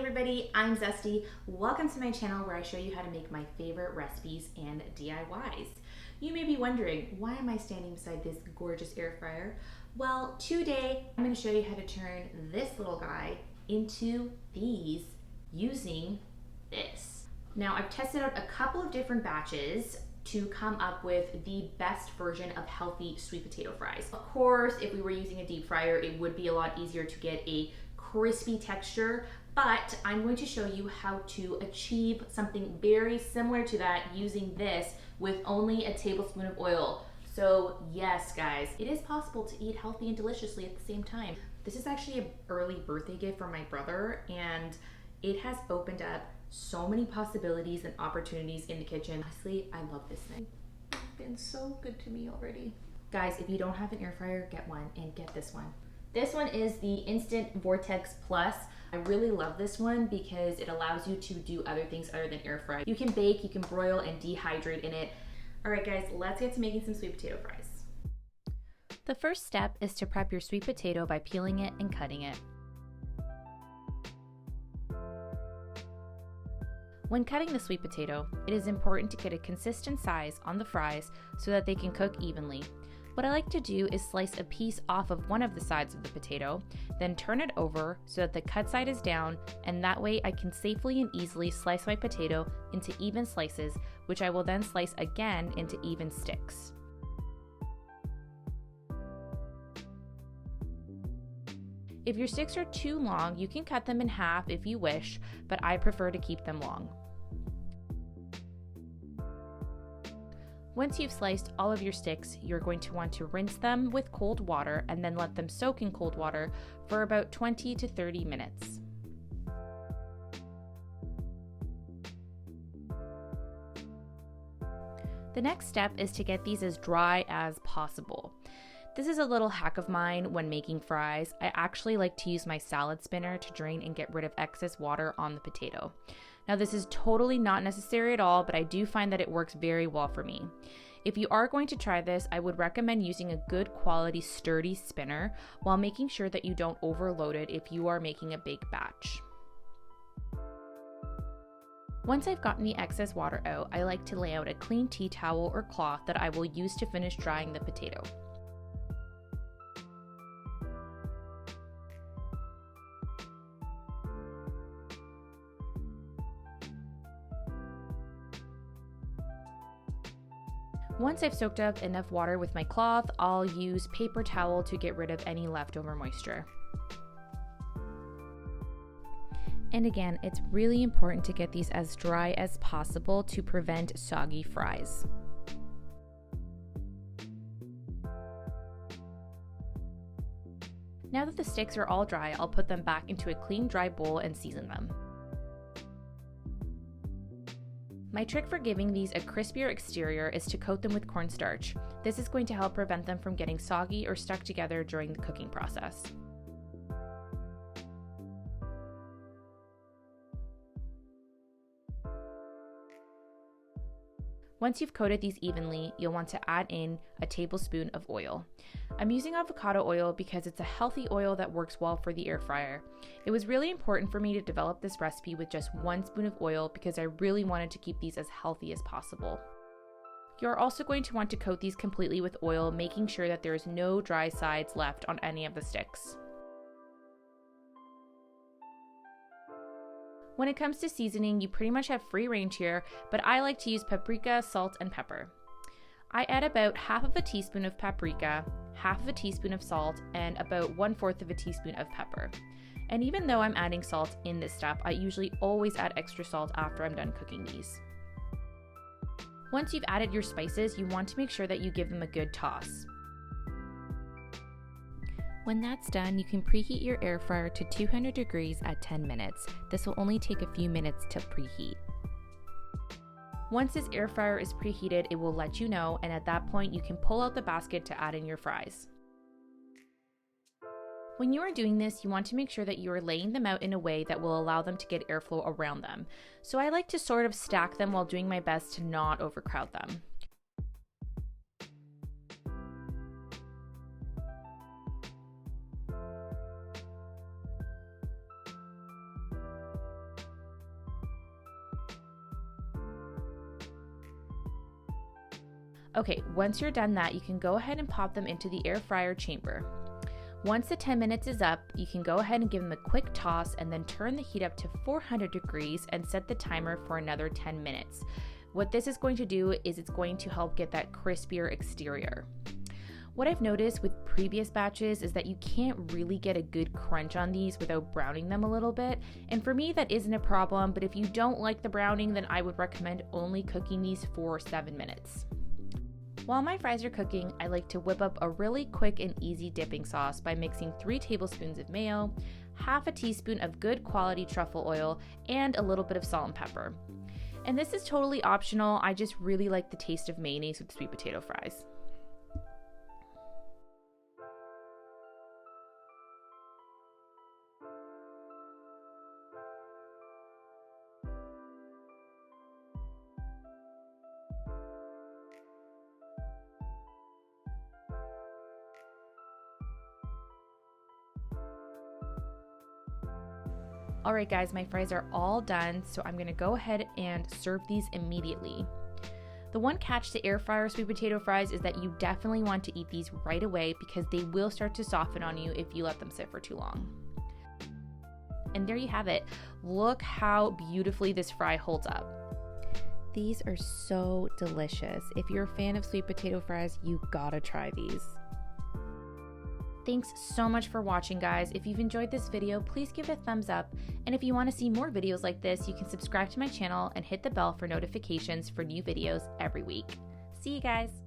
everybody, I'm Zesty. Welcome to my channel where I show you how to make my favorite recipes and DIYs. You may be wondering, why am I standing beside this gorgeous air fryer? Well, today I'm going to show you how to turn this little guy into these using this. Now, I've tested out a couple of different batches to come up with the best version of healthy sweet potato fries. Of course, if we were using a deep fryer, it would be a lot easier to get a crispy texture, but I'm going to show you how to achieve something very similar to that using this with only a tablespoon of oil. So yes, guys, it is possible to eat healthy and deliciously at the same time. This is actually an early birthday gift from my brother, and it has opened up so many possibilities and opportunities in the kitchen. Honestly, I love this thing. It's been so good to me already. Guys, if you don't have an air fryer, get one, and get this one. This one is the Instant Vortex Plus. I really love this one because it allows you to do other things other than air fry. You can bake, you can broil, and dehydrate in it. All right, guys, let's get to making some sweet potato fries. The first step is to prep your sweet potato by peeling it and cutting it. When cutting the sweet potato, it is important to get a consistent size on the fries so that they can cook evenly. What I like to do is slice a piece off of one of the sides of the potato, then turn it over so that the cut side is down, and that way I can safely and easily slice my potato into even slices, which I will then slice again into even sticks. If your sticks are too long, you can cut them in half if you wish, but I prefer to keep them long. Once you've sliced all of your sticks, you're going to want to rinse them with cold water and then let them soak in cold water for about 20 to 30 minutes. The next step is to get these as dry as possible. This is a little hack of mine when making fries. I actually like to use my salad spinner to drain and get rid of excess water on the potato. Now, this is totally not necessary at all, but I do find that it works very well for me. If you are going to try this, I would recommend using a good quality sturdy spinner while making sure that you don't overload it if you are making a big batch. Once I've gotten the excess water out, I like to lay out a clean tea towel or cloth that I will use to finish drying the potato. Once I've soaked up enough water with my cloth, I'll use paper towel to get rid of any leftover moisture. And again, it's really important to get these as dry as possible to prevent soggy fries. Now that the sticks are all dry, I'll put them back into a clean, dry bowl and season them. My trick for giving these a crispier exterior is to coat them with cornstarch. This is going to help prevent them from getting soggy or stuck together during the cooking process. Once you've coated these evenly, you'll want to add in a tablespoon of oil. I'm using avocado oil because it's a healthy oil that works well for the air fryer. It was really important for me to develop this recipe with just 1 spoon of oil because I really wanted to keep these as healthy as possible. You're also going to want to coat these completely with oil, making sure that there is no dry sides left on any of the sticks. When it comes to seasoning, you pretty much have free range here, but I like to use paprika, salt, and pepper. I add about half of a teaspoon of paprika, half of a teaspoon of salt, and about 1/4 of a teaspoon of pepper. And even though I'm adding salt in this step, I usually always add extra salt after I'm done cooking these. Once you've added your spices, you want to make sure that you give them a good toss. When that's done, you can preheat your air fryer to 200 degrees at 10 minutes. This will only take a few minutes to preheat. Once this air fryer is preheated, it will let you know, and at that point you can pull out the basket to add in your fries. When you are doing this, you want to make sure that you are laying them out in a way that will allow them to get airflow around them. So I like to sort of stack them while doing my best to not overcrowd them. Okay, once you're done that, you can go ahead and pop them into the air fryer chamber. Once the 10 minutes is up, you can go ahead and give them a quick toss and then turn the heat up to 400 degrees and set the timer for another 10 minutes. What this is going to do is it's going to help get that crispier exterior. What I've noticed with previous batches is that you can't really get a good crunch on these without browning them a little bit. And for me, that isn't a problem, but if you don't like the browning, then I would recommend only cooking these for 7 minutes. While my fries are cooking, I like to whip up a really quick and easy dipping sauce by mixing 3 tablespoons of mayo, half a teaspoon of good quality truffle oil, and a little bit of salt and pepper. And this is totally optional, I just really like the taste of mayonnaise with sweet potato fries. Alright guys, my fries are all done, so I'm going to go ahead and serve these immediately. The one catch to air fryer sweet potato fries is that you definitely want to eat these right away because they will start to soften on you if you let them sit for too long. And there you have it. Look how beautifully this fry holds up. These are so delicious. If you're a fan of sweet potato fries, you gotta try these. Thanks so much for watching, guys. If you've enjoyed this video, please give it a thumbs up. And if you want to see more videos like this, you can subscribe to my channel and hit the bell for notifications for new videos every week. See you guys.